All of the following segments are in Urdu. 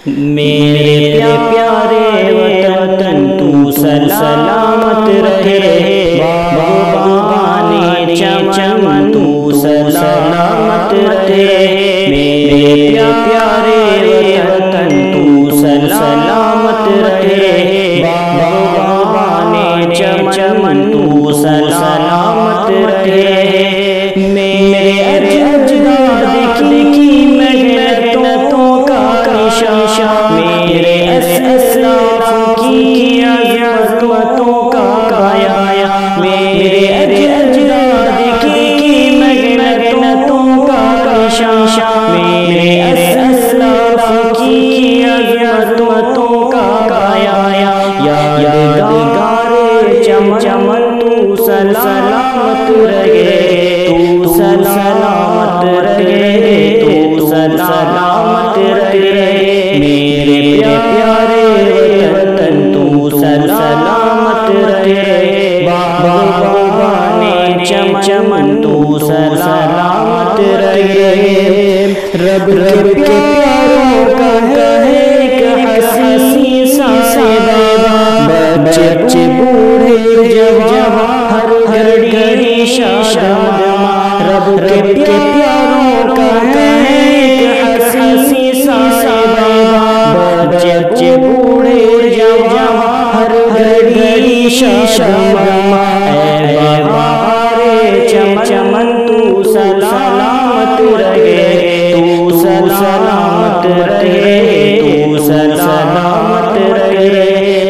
میرے پیارے وطن تو سلامت رہے، باغبان چمن تو سلامت رہے، میرے پیارے وطن تو سلامت رہے، باغبان چمن تو سلامت رہے، میرے اجداد کی محنتوں کا نشان، میرے اسلاف کی عظمتوں کا گایا، میرے اجداد کی محنتوں کا نشان، میرے اسلاف کی عظمتوں کا گایا، یادگار چمن تو سلامت رہے، تو سلامت رہے، تو سلامت رہے، میرے پیارے وطن تو سلامت رہے، باغبان چمن تو سلامت رہے، رب کے پیاروں کا ہے ایک حسین سا صدا، بچے بوڑھے جوان ہر گھڑی شادماں، رب کے پیاروں کا ہے ایک حسین سا صدا، بچے بوڑھے جوان ہر گھڑی شادماں، اے بہار چمن تو سلامت رہے، تو سلامت رہے، تو سلامت رہے،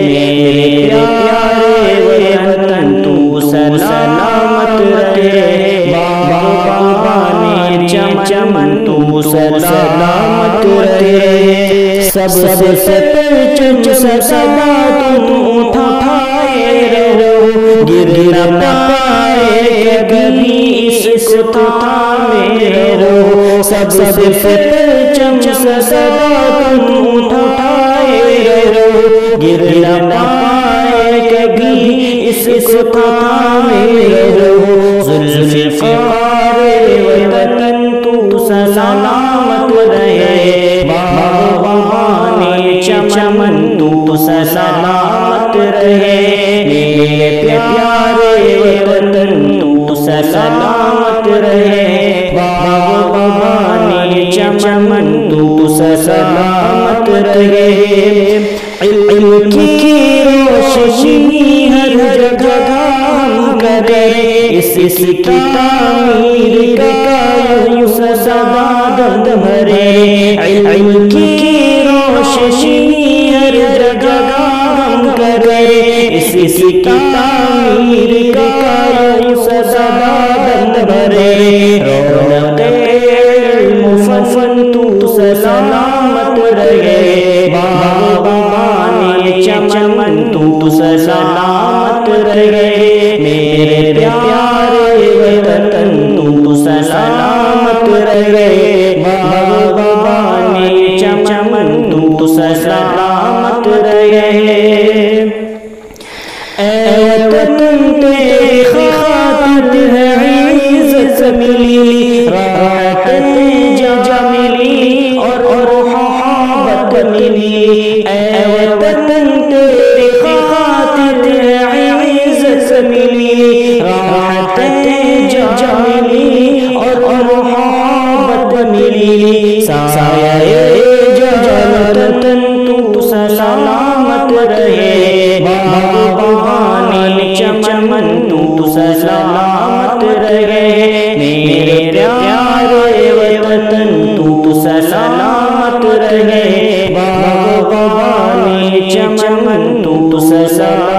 میرے پیارے وطن تو سلامت رہے، باغبان چمن تو سلامت رہے، سب سے پرچم سدا تم اٹھائے رہو، گر نہ پائے کبھی اس کو تھامے رہو، سب سے پرچم سدا تم اٹھائے رہو، گر نہ پائے کبھی اس کو تھامے رہو، ذوالفقار وطن تو سلامت رہے، باغبان چمن تو سلامت رہے، میرے پیارے وطن تو سلامت رہے، باغبان چمن تو سلامت رہے، علم کی روشنی ہر جگہ ہم کریں، اس کی تعمیر کا یوں سدا دم بھرے، علم کی روشنی ہر جگہ ہم کریں، اس کی تعمیر کا یوں سدا دم بھرے، رونق علم فن تو سلامت رہے، باغبان چمن تو سلامت رہے، میرے پیارے وطن تو سلامت رہے، باغبان چمن تو سلامت رہے، اے وطن تیری خاطر ہے عزت ملی، راحت جا ملی اور محبت ملی، اے وطن تیری خاطر ہے عزت ملی، راحت جا ملی اور محبت ملی، سایہ جلالتن تو سلامت رہے، باغبان چمن تو سلامت رہے، میرے پیارے وطن تو سلامت رہے، باغبان چمن تو سلامت